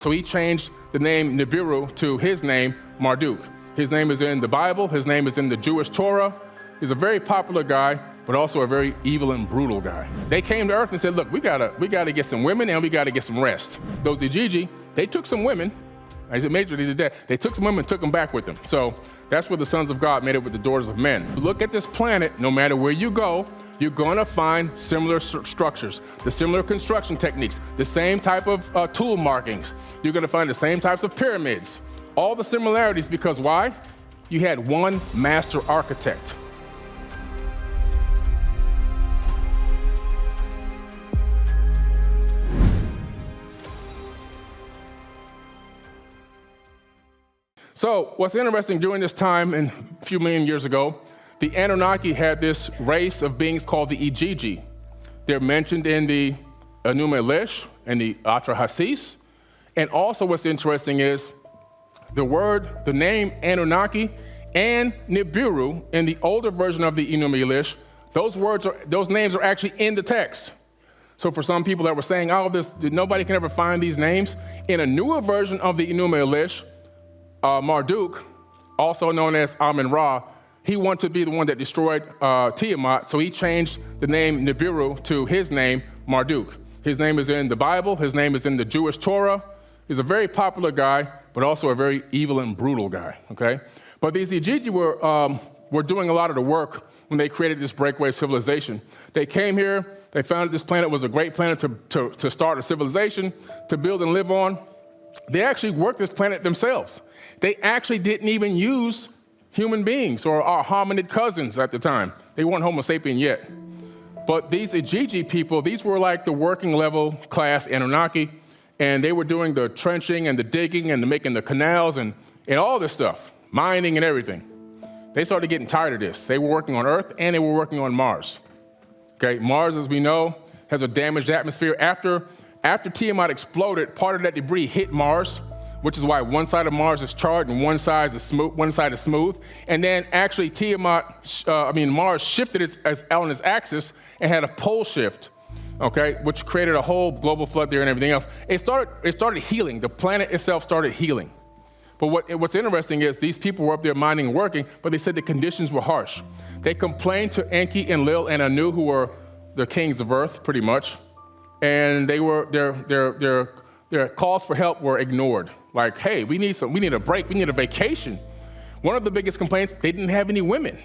So he changed the name Nibiru to his name, Marduk. His name is in the Bible. His name is in the Jewish Torah. He's a very popular guy, but also a very evil and brutal guy. They came to Earth and said, look, we gotta get some women and we gotta get some rest. Those Ijiji, they took some women. I said majorly did that. They took some women and took them back with them. So that's where the sons of God made it with the daughters of men. Look at this planet, no matter where you go, you're gonna find similar structures, the similar construction techniques, the same type of tool markings. You're gonna find the same types of pyramids. All the similarities, because why? You had one master architect. So what's interesting, during this time, and a few million years ago, the Anunnaki had this race of beings called the Ijiji. They're mentioned in the Enuma Elish and the Atrahasis. And also what's interesting is the name Anunnaki and Nibiru in the older version of the Enuma Elish, those names are actually in the text. So for some people that were saying, nobody can ever find these names, in a newer version of the Enuma Elish, Marduk, also known as Amun-Ra, he wanted to be the one that destroyed Tiamat, so he changed the name Nibiru to his name, Marduk. His name is in the Bible. His name is in the Jewish Torah. He's a very popular guy, but also a very evil and brutal guy, okay? But these Ijiji were doing a lot of the work when they created this breakaway civilization. They came here, they found this planet was a great planet to start a civilization, to build and live on. They actually worked this planet themselves. They actually didn't even use human beings or our hominid cousins at the time. They weren't Homo sapien yet. But these Ijiji people, these were like the working level class Anunnaki, and they were doing the trenching and the digging and making the canals and all this stuff, mining and everything. They started getting tired of this. They were working on Earth and they were working on Mars. Okay, Mars, as we know, has a damaged atmosphere. After Tiamat exploded, part of that debris hit Mars, which is why one side of Mars is charred and one side is smooth. And then actually Mars shifted on its axis and had a pole shift, okay, which created a whole global flood there and everything else. It started healing. The planet itself started healing. But what's interesting is these people were up there mining and working, but they said the conditions were harsh. They complained to Enki, Enlil, and Anu, who were the kings of Earth, pretty much, and their calls for help were ignored. Like, hey, we need a break, we need a vacation. One of the biggest complaints, they didn't have any women.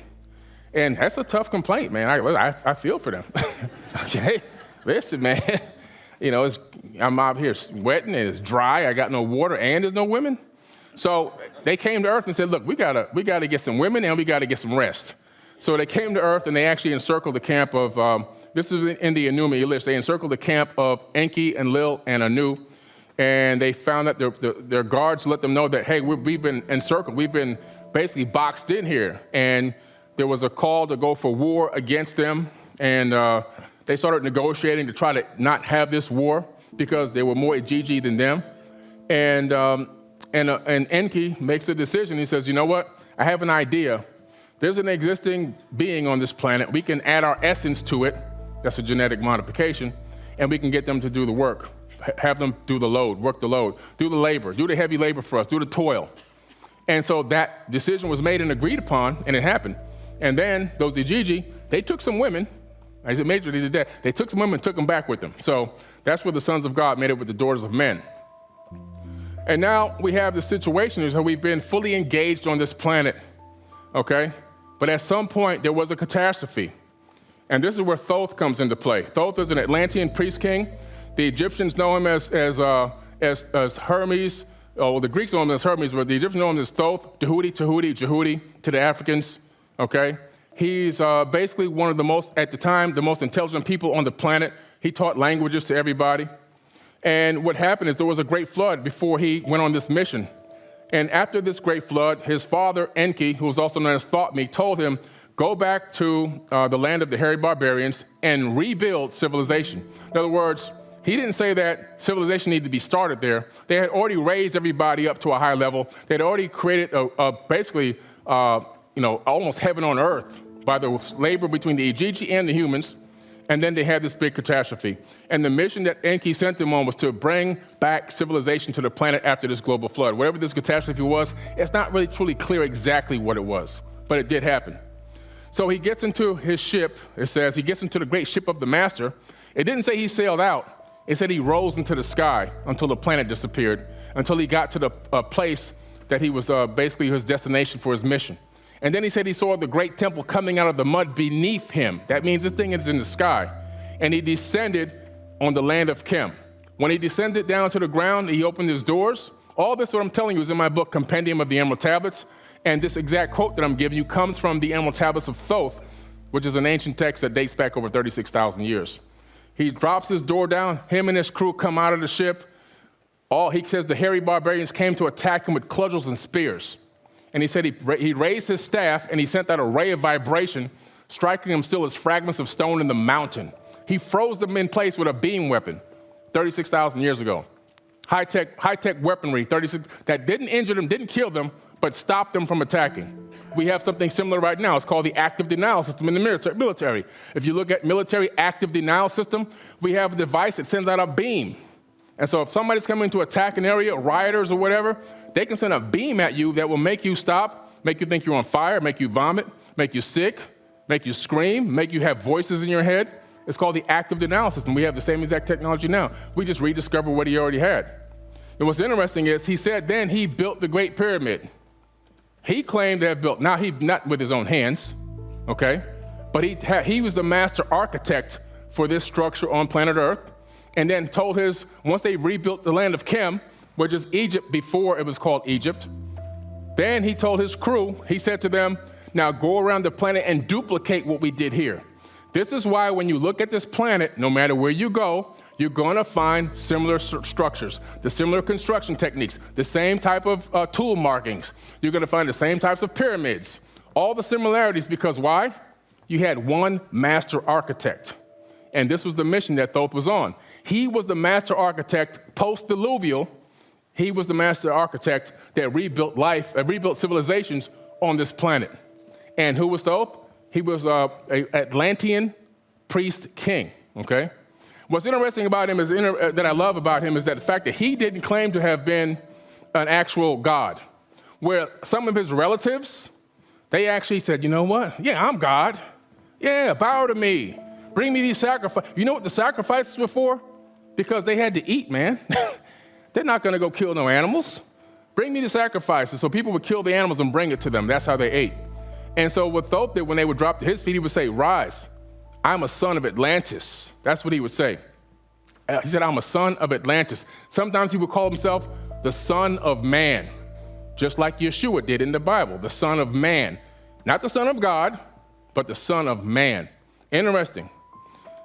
And that's a tough complaint, man. I feel for them. Okay, listen, man. I'm out here sweating and it's dry, I got no water and there's no women. So they came to Earth and said, look, we gotta get some women and we gotta get some rest. So they came to Earth and they actually encircled the camp of, this is in the Enuma Elish, they encircled the camp of Enki, Enlil, and Anu. And they found that their guards let them know that, hey, we've been encircled. We've been basically boxed in here. And there was a call to go for war against them. And they started negotiating to try to not have this war because they were more Ijiji than them. And Enki makes a decision. He says, you know what? I have an idea. There's an existing being on this planet. We can add our essence to it. That's a genetic modification. And we can get them to do the work. Have them do the load, work the load, do the labor, do the heavy labor for us, do the toil. And so that decision was made and agreed upon, and it happened. And then those Ijiji, they took some women. I said majorly did that. They took some women and took them back with them. So that's where the sons of God made it with the daughters of men. And now we have the situation is that we've been fully engaged on this planet, okay? But at some point, there was a catastrophe. And this is where Thoth comes into play. Thoth is an Atlantean priest king. The Egyptians know him as Hermes. Well, the Greeks know him as Hermes, but the Egyptians know him as Thoth, Tahuti to the Africans, okay? He's basically one of the most intelligent people on the planet. He taught languages to everybody. And what happened is there was a great flood before he went on this mission. And after this great flood, his father, Enki, who was also known as Thoth, told him, go back to the land of the hairy barbarians and rebuild civilization. In other words, he didn't say that civilization needed to be started there. They had already raised everybody up to a high level. They had already created basically almost heaven on earth by the labor between the Ijiji and the humans. And then they had this big catastrophe. And the mission that Enki sent them on was to bring back civilization to the planet after this global flood. Whatever this catastrophe was, it's not really truly clear exactly what it was, but it did happen. So he gets into his ship. It says he gets into the great ship of the master. It didn't say he sailed out. It said he rose into the sky until the planet disappeared, until he got to the place that he was basically his destination for his mission. And then he said he saw the great temple coming out of the mud beneath him. That means this thing is in the sky. And he descended on the land of Chem. When he descended down to the ground, he opened his doors. All this, what I'm telling you, is in my book, Compendium of the Emerald Tablets. And this exact quote that I'm giving you comes from the Emerald Tablets of Thoth, which is an ancient text that dates back over 36,000 years. He drops his door down. Him and his crew come out of the ship. He says the hairy barbarians came to attack him with cudgels and spears. And he said he raised his staff and he sent out a ray of vibration, striking them still as fragments of stone in the mountain. He froze them in place with a beam weapon 36,000 years ago. High-tech weaponry, that didn't injure them, didn't kill them, but stopped them from attacking. We have something similar right now. It's called the active denial system in the military. If you look at military active denial system, we have a device that sends out a beam. And so if somebody's coming to attack an area, rioters or whatever, they can send a beam at you that will make you stop, make you think you're on fire, make you vomit, make you sick, make you scream, make you have voices in your head. It's called the active denial system. We have the same exact technology now. We just rediscovered what he already had. And what's interesting is he said then he built the Great Pyramid. He claimed to have built, now he not with his own hands, okay? But he was the master architect for this structure on planet Earth. And then told once they rebuilt the land of Chem, which is Egypt before it was called Egypt, then he told his crew, he said to them, now go around the planet and duplicate what we did here. This is why when you look at this planet, no matter where you go, you're going to find similar structures, the similar construction techniques, the same type of tool markings. You're going to find the same types of pyramids, all the similarities, because why? You had one master architect. And this was the mission that Thoth was on. He was the master architect post-diluvial. He was the master architect that rebuilt rebuilt civilizations on this planet. And who was Thoth? He was an Atlantean priest king, okay? What's interesting about him that I love about him is that the fact that he didn't claim to have been an actual god, where some of his relatives, they actually said, you know what? Yeah, I'm God. Yeah, bow to me. Bring me these sacrifices. You know what the sacrifices were for? Because they had to eat, man. They're not going to go kill no animals. Bring me the sacrifices. So people would kill the animals and bring it to them. That's how they ate. And so what Thoth did when they would drop to his feet, he would say, rise, I'm a son of Atlantis. That's what he would say. He said, I'm a son of Atlantis. Sometimes he would call himself the son of man, just like Yeshua did in the Bible, the son of man. Not the son of God, but the son of man. Interesting.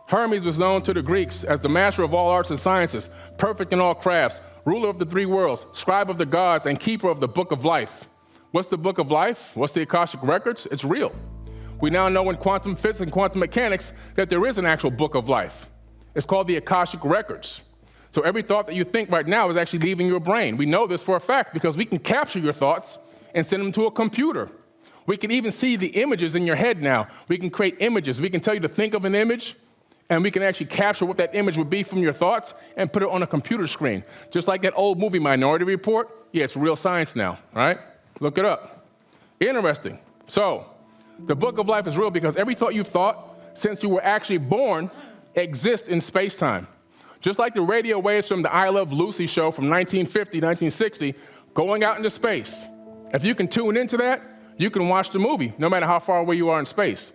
Hermes was known to the Greeks as the master of all arts and sciences, perfect in all crafts, ruler of the three worlds, scribe of the gods, and keeper of the book of life. What's the book of life? What's the Akashic records? It's real. We now know in quantum physics and quantum mechanics that there is an actual book of life. It's called the Akashic records. So every thought that you think right now is actually leaving your brain. We know this for a fact because we can capture your thoughts and send them to a computer. We can even see the images in your head now. We can create images. We can tell you to think of an image, and we can actually capture what that image would be from your thoughts and put it on a computer screen. Just like that old movie, Minority Report. Yeah, it's real science now, right? Look it up. Interesting. So the book of life is real because every thought you've thought since you were actually born exists in space-time. Just like the radio waves from the I Love Lucy show from 1950, 1960, going out into space. If you can tune into that, you can watch the movie, no matter how far away you are in space.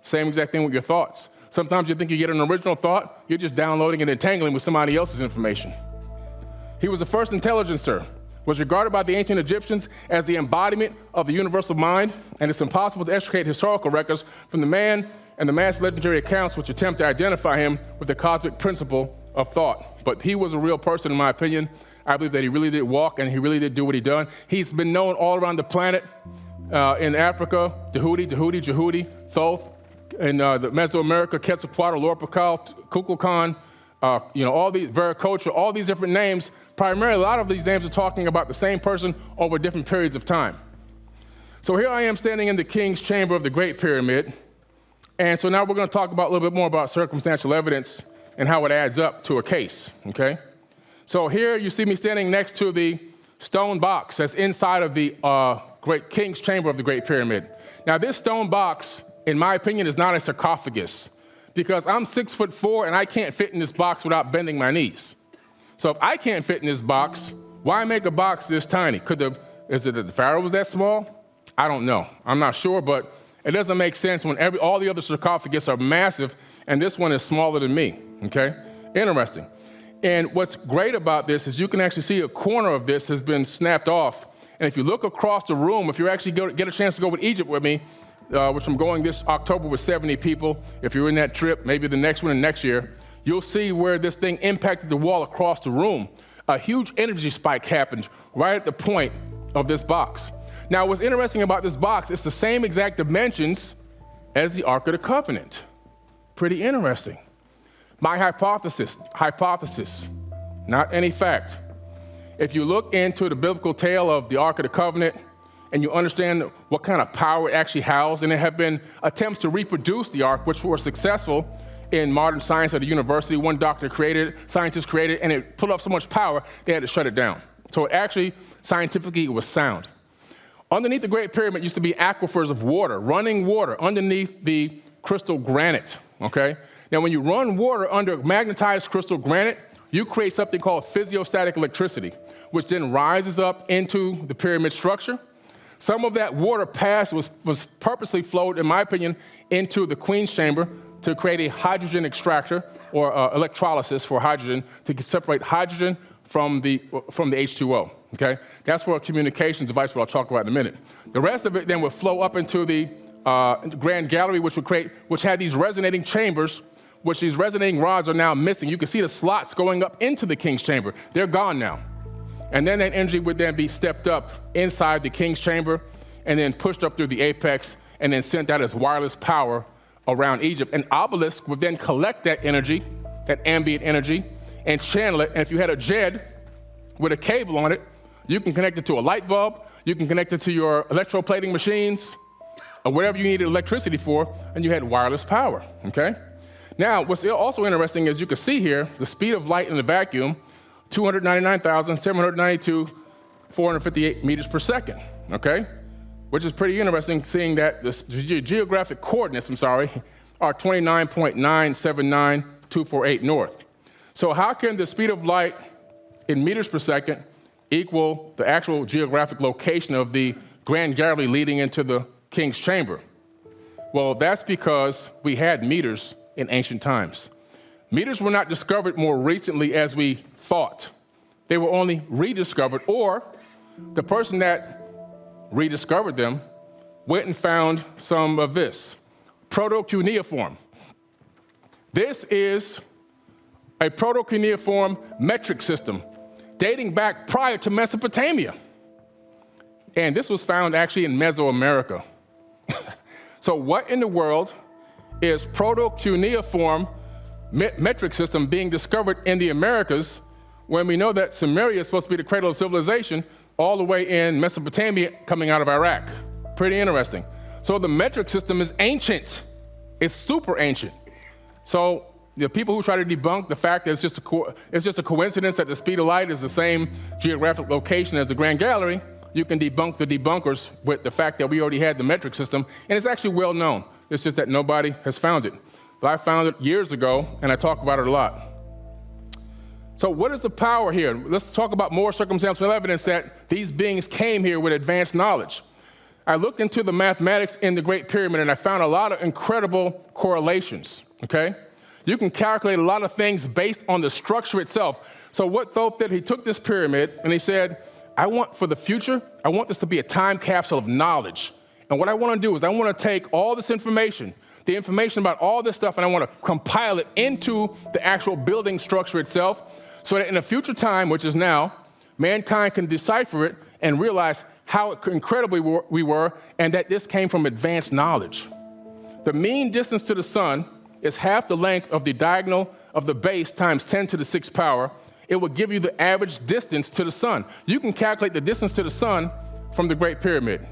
Same exact thing with your thoughts. Sometimes you think you get an original thought, you're just downloading and entangling with somebody else's information. He was the first intelligencer, was regarded by the ancient Egyptians as the embodiment of the universal mind, and it's impossible to extricate historical records from the man and the mass legendary accounts which attempt to identify him with the cosmic principle of thought. But he was a real person, in my opinion. I believe that he really did walk and he really did do what he done. He's been known all around the planet, in Africa, Jehudi, Thoth, in the Mesoamerica, Quetzalcoatl, Lorpakal, Kukulkan, all these, Viracocha, all these different names. Primarily, a lot of these names are talking about the same person over different periods of time. So here I am standing in the king's chamber of the Great Pyramid. And so now we're going to talk about a little bit more about circumstantial evidence and how it adds up to a case, okay? So here you see me standing next to the stone box that's inside of the Great King's Chamber of the Great Pyramid. Now this stone box, in my opinion, is not a sarcophagus because I'm 6'4" and I can't fit in this box without bending my knees. So if I can't fit in this box, why make a box this tiny? Is it that the pharaoh was that small? I don't know. I'm not sure, but it doesn't make sense when all the other sarcophagus are massive and this one is smaller than me, okay? Interesting. And what's great about this is you can actually see a corner of this has been snapped off. And if you look across the room, if you actually get a chance to go with Egypt with me, which I'm going this October with 70 people, if you're in that trip, maybe the next one and next year, you'll see where this thing impacted the wall across the room. A huge energy spike happened right at the point of this box. Now, what's interesting about this box, it's the same exact dimensions as the Ark of the Covenant. Pretty interesting. My hypothesis, not any fact. If you look into the biblical tale of the Ark of the Covenant and you understand what kind of power it actually housed, and there have been attempts to reproduce the Ark, which were successful in modern science at the university. One scientist created it, and it put off so much power, they had to shut it down. So it actually, scientifically, it was sound. Underneath the Great Pyramid used to be aquifers of water, running water underneath the crystal granite, okay? Now, when you run water under magnetized crystal granite, you create something called physiostatic electricity, which then rises up into the pyramid structure. Some of that water was purposely flowed, in my opinion, into the Queen's Chamber to create a hydrogen extractor or electrolysis for hydrogen to separate hydrogen from the H2O, okay? That's for a communications device, what I'll talk about in a minute. The rest of it then would flow up into the Grand Gallery, which had these resonating chambers, which these resonating rods are now missing. You can see the slots going up into the King's Chamber. They're gone now. And then that energy would then be stepped up inside the King's Chamber and then pushed up through the apex and then sent out as wireless power around Egypt. An obelisk would then collect that energy, that ambient energy, and channel it. And if you had a JED with a cable on it, you can connect it to a light bulb, you can connect it to your electroplating machines, or whatever you needed electricity for, and you had wireless power, okay? Now, what's also interesting is you can see here the speed of light in the vacuum, 299,792,458 meters per second, okay? Which is pretty interesting, seeing that the geographic coordinates, are 29.979248 north. So how can the speed of light in meters per second equal the actual geographic location of the Grand Gallery leading into the King's Chamber? Well, that's because we had meters in ancient times. Meters were not discovered more recently as we thought. They were only rediscovered, or the person that rediscovered them went and found some of this, proto-cuneiform. This is a proto-cuneiform metric system dating back prior to Mesopotamia. And this was found actually in Mesoamerica. So what in the world is proto-cuneiform metric system being discovered in the Americas when we know that Sumeria is supposed to be the cradle of civilization all the way in Mesopotamia coming out of Iraq? Pretty interesting. So the metric system is ancient. It's super ancient. So the people who try to debunk the fact that it's just a coincidence that the speed of light is the same geographic location as the Grand Gallery, you can debunk the debunkers with the fact that we already had the metric system, and it's actually well known. It's just that nobody has found it. But I found it years ago, and I talk about it a lot. So what is the power here? Let's talk about more circumstantial evidence that these beings came here with advanced knowledge. I looked into the mathematics in the Great Pyramid, and I found a lot of incredible correlations, okay? You can calculate a lot of things based on the structure itself. So what Thoth did, he took this pyramid, and he said, for the future, I want this to be a time capsule of knowledge. And what I want to do is I want to take all this information, the information about all this stuff, and I want to compile it into the actual building structure itself so that in a future time, which is now, mankind can decipher it and realize how incredibly we were and that this came from advanced knowledge. The mean distance to the sun is half the length of the diagonal of the base times 10 to the 6th power. It will give you the average distance to the sun. You can calculate the distance to the sun from the Great Pyramid.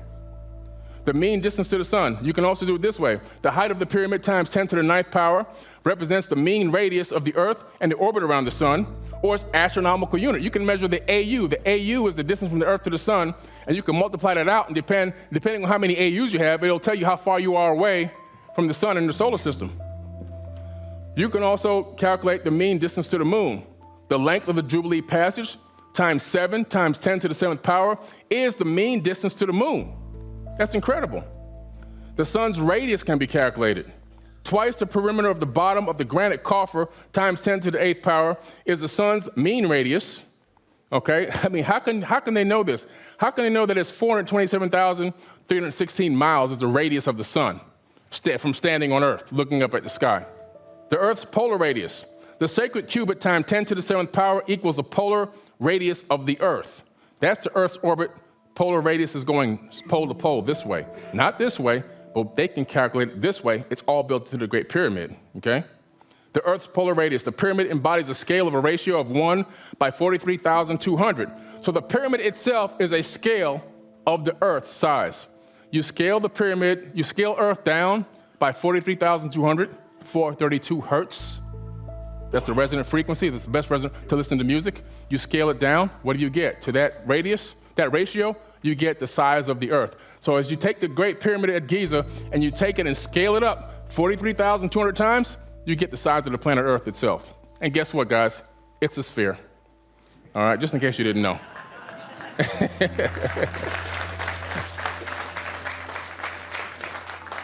the mean distance to the sun. You can also do it this way. The height of the pyramid times 10 to the 9th power represents the mean radius of the Earth and the orbit around the sun, or its astronomical unit. You can measure the AU. The AU is the distance from the Earth to the sun, and you can multiply that out, and depending on how many AUs you have, it'll tell you how far you are away from the sun in the solar system. You can also calculate the mean distance to the moon. The length of the Jubilee passage times 7 times 10 to the 7th power is the mean distance to the moon. That's incredible. The sun's radius can be calculated. Twice the perimeter of the bottom of the granite coffer times 10 to the 8th power is the sun's mean radius. Okay, I mean, how can they know this? How can they know that it's 427,316 miles is the radius of the sun from standing on Earth, looking up at the sky? The Earth's polar radius. The sacred cubit times 10 to the 7th power equals the polar radius of the Earth. That's the Earth's orbit. Polar radius is going pole to pole this way. Not this way, but they can calculate it this way. It's all built into the Great Pyramid, okay? The Earth's polar radius. The pyramid embodies a scale of a ratio of 1 by 43,200. So the pyramid itself is a scale of the Earth's size. You scale the pyramid, you scale Earth down by 43,200, 432 hertz. That's the resonant frequency. That's the best resonant to listen to music. You scale it down. What do you get? To that radius, that ratio, you get the size of the Earth. So as you take the Great Pyramid at Giza and you take it and scale it up 43,200 times, you get the size of the planet Earth itself. And guess what, guys? It's a sphere. All right, just in case you didn't know.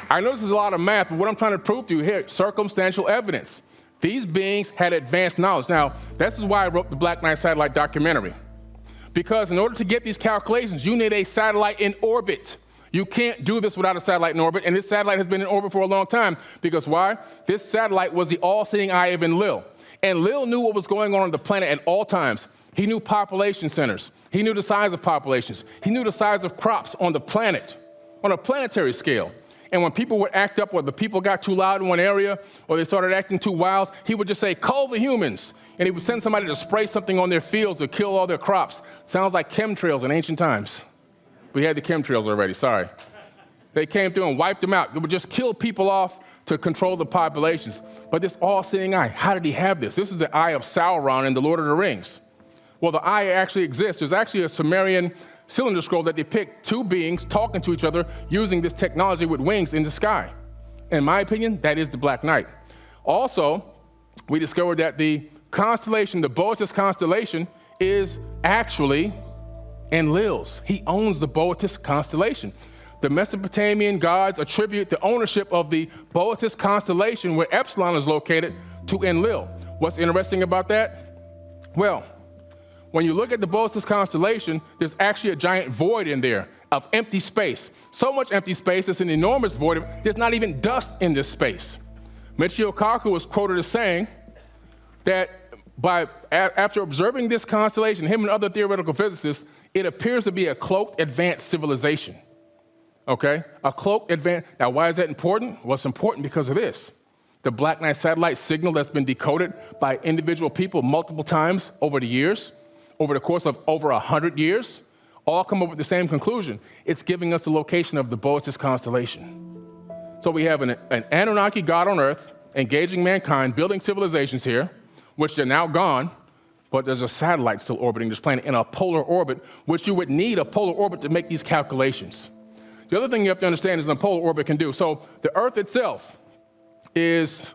I know this is a lot of math, but what I'm trying to prove to you here, circumstantial evidence. These beings had advanced knowledge. Now, this is why I wrote the Black Knight satellite documentary. Because in order to get these calculations, you need a satellite in orbit. You can't do this without a satellite in orbit, and this satellite has been in orbit for a long time. Because why? This satellite was the all-seeing eye of Enlil. Enlil knew what was going on the planet at all times. He knew population centers. He knew the size of populations. He knew the size of crops on the planet, on a planetary scale. And when people would act up, or the people got too loud in one area, or they started acting too wild, he would just say, "Cull the humans." And he would send somebody to spray something on their fields or kill all their crops. Sounds like chemtrails in ancient times. We had the chemtrails already, sorry. They came through and wiped them out. They would just kill people off to control the populations. But this all-seeing eye, how did he have this? This is the eye of Sauron in The Lord of the Rings. Well, the eye actually exists. There's actually a Sumerian cylinder scroll that depict two beings talking to each other using this technology with wings in the sky. In my opinion, that is the Black Knight. Also, we discovered that the constellation, the Boötis constellation, is actually Enlil's. He owns the Boötis constellation. The Mesopotamian gods attribute the ownership of the Boötis constellation, where Epsilon is located, to Enlil. What's interesting about that? Well, when you look at the Boötis constellation, there's actually a giant void in there of empty space. So much empty space, it's an enormous void. There's not even dust in this space. Michio Kaku was quoted as saying that after observing this constellation, him and other theoretical physicists, it appears to be a cloaked advanced civilization. Okay? A cloaked advanced. Now, why is that important? Well, it's important because of this. The Black Knight satellite signal that's been decoded by individual people multiple times over the years, over the course of over 100 years, all come up with the same conclusion. It's giving us the location of the Boötis constellation. So we have an Anunnaki god on Earth engaging mankind, building civilizations here, which they're now gone, but there's a satellite still orbiting this planet in a polar orbit, which you would need a polar orbit to make these calculations. The other thing you have to understand is what a polar orbit can do. So the Earth itself is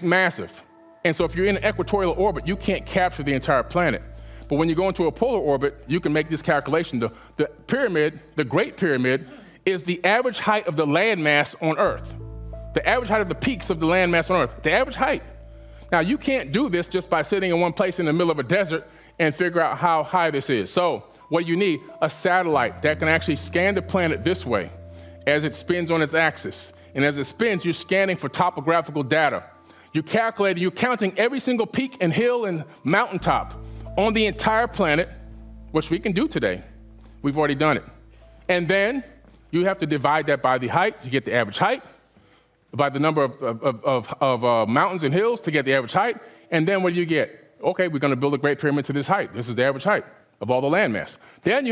massive. And so if you're in an equatorial orbit, you can't capture the entire planet. But when you go into a polar orbit, you can make this calculation. The pyramid, the Great Pyramid, is the average height of the landmass on Earth. The average height of the peaks of the landmass on Earth. The average height. Now, you can't do this just by sitting in one place in the middle of a desert and figure out how high this is. So what you need, a satellite that can actually scan the planet this way as it spins on its axis. And as it spins, you're scanning for topographical data. You're calculating, you're counting every single peak and hill and mountaintop on the entire planet, which we can do today. We've already done it. And then you have to divide that by the height to get the average height, by the number of mountains and hills to get the average height, and then what do you get? Okay, we're going to build a Great Pyramid to this height. This is the average height. of all the landmass. Then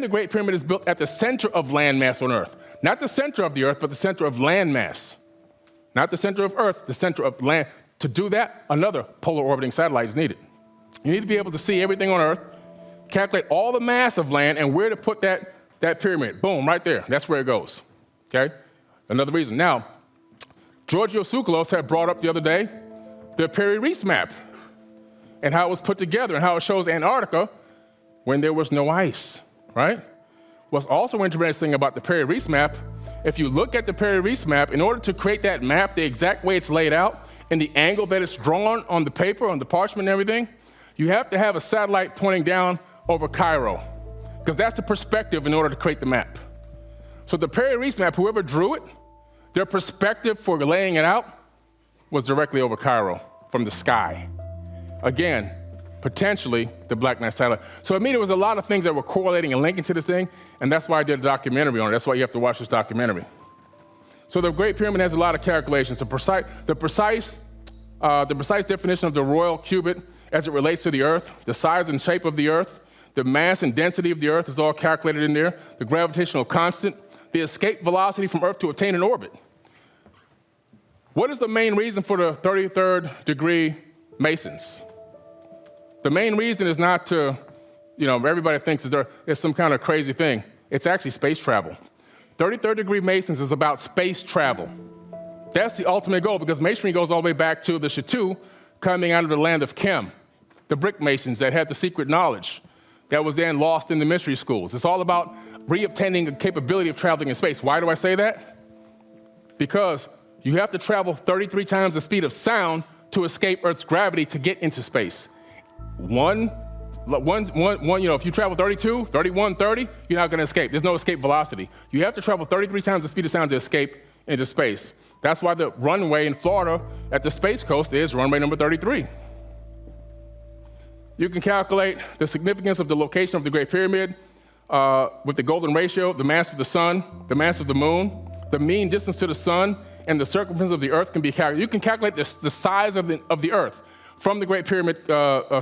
the Great Pyramid is built at the center of landmass on Earth. Not the center of the Earth, but the center of landmass. Not the center of Earth, the center of land. To do that, another polar orbiting satellite is needed. You need to be able to see everything on Earth, calculate all the mass of land, and where to put that pyramid. Boom, right there. That's where it goes. Okay? Another reason. Now, Giorgio Tsoukalos had brought up the other day the Peri-Reis map and how it was put together and how it shows Antarctica when there was no ice, right? What's also interesting about the Peri-Reis map, if you look at the Peri-Reis map, in order to create that map the exact way it's laid out and the angle that it's drawn on the paper, on the parchment and everything, you have to have a satellite pointing down over Cairo, because that's the perspective in order to create the map. So the Peri-Reis map, whoever drew it, their perspective for laying it out was directly over Cairo from the sky. Again, potentially the Black Knight satellite. So I mean, there was a lot of things that were correlating and linking to this thing, and that's why I did a documentary on it. That's why you have to watch this documentary. So the Great Pyramid has a lot of calculations. The precise definition of the royal cubit as it relates to the Earth, the size and shape of the Earth, the mass and density of the Earth is all calculated in there, the gravitational constant, the escape velocity from Earth to attain an orbit. What is the main reason for the 33rd degree Masons? The main reason is not to, everybody thinks it's some kind of crazy thing. It's actually space travel. 33rd degree Masons is about space travel. That's the ultimate goal, because Masonry goes all the way back to the Chateau coming out of the land of Chem, the brick Masons that had the secret knowledge that was then lost in the mystery schools. It's all about reobtaining the capability of traveling in space. Why do I say that? Because you have to travel 33 times the speed of sound to escape Earth's gravity to get into space. If you travel 32, 31, 30, you're not going to escape. There's no escape velocity. You have to travel 33 times the speed of sound to escape into space. That's why the runway in Florida at the Space Coast is runway number 33. You can calculate the significance of the location of the Great Pyramid with the golden ratio, the mass of the sun, the mass of the moon, the mean distance to the sun, and the circumference of the Earth can be calculated. You can calculate the size of the Earth from the Great Pyramid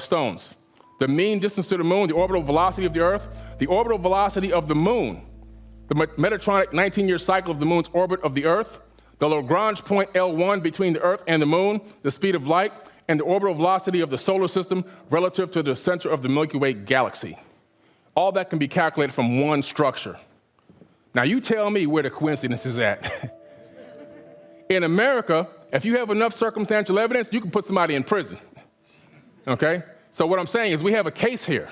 stones. The mean distance to the moon, the orbital velocity of the Earth, the orbital velocity of the moon, the Metatronic 19-year cycle of the moon's orbit of the Earth, the Lagrange point L1 between the Earth and the moon, the speed of light, and the orbital velocity of the solar system relative to the center of the Milky Way galaxy. All that can be calculated from one structure. Now you tell me where the coincidence is at. In America, if you have enough circumstantial evidence, you can put somebody in prison, okay? So what I'm saying is we have a case here.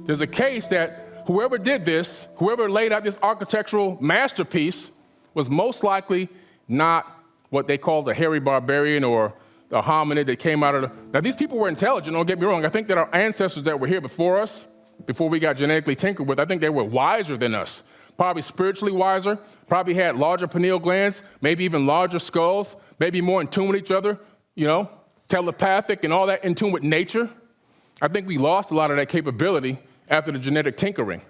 There's a case that whoever did this, whoever laid out this architectural masterpiece was most likely not what they call the hairy barbarian or the hominid that came out of the... Now, these people were intelligent, don't get me wrong. I think that our ancestors that were here before us, before we got genetically tinkered with, I think they were wiser than us, probably spiritually wiser, probably had larger pineal glands, maybe even larger skulls, maybe more in tune with each other, telepathic and all that, in tune with nature. I think we lost a lot of that capability after the genetic tinkering.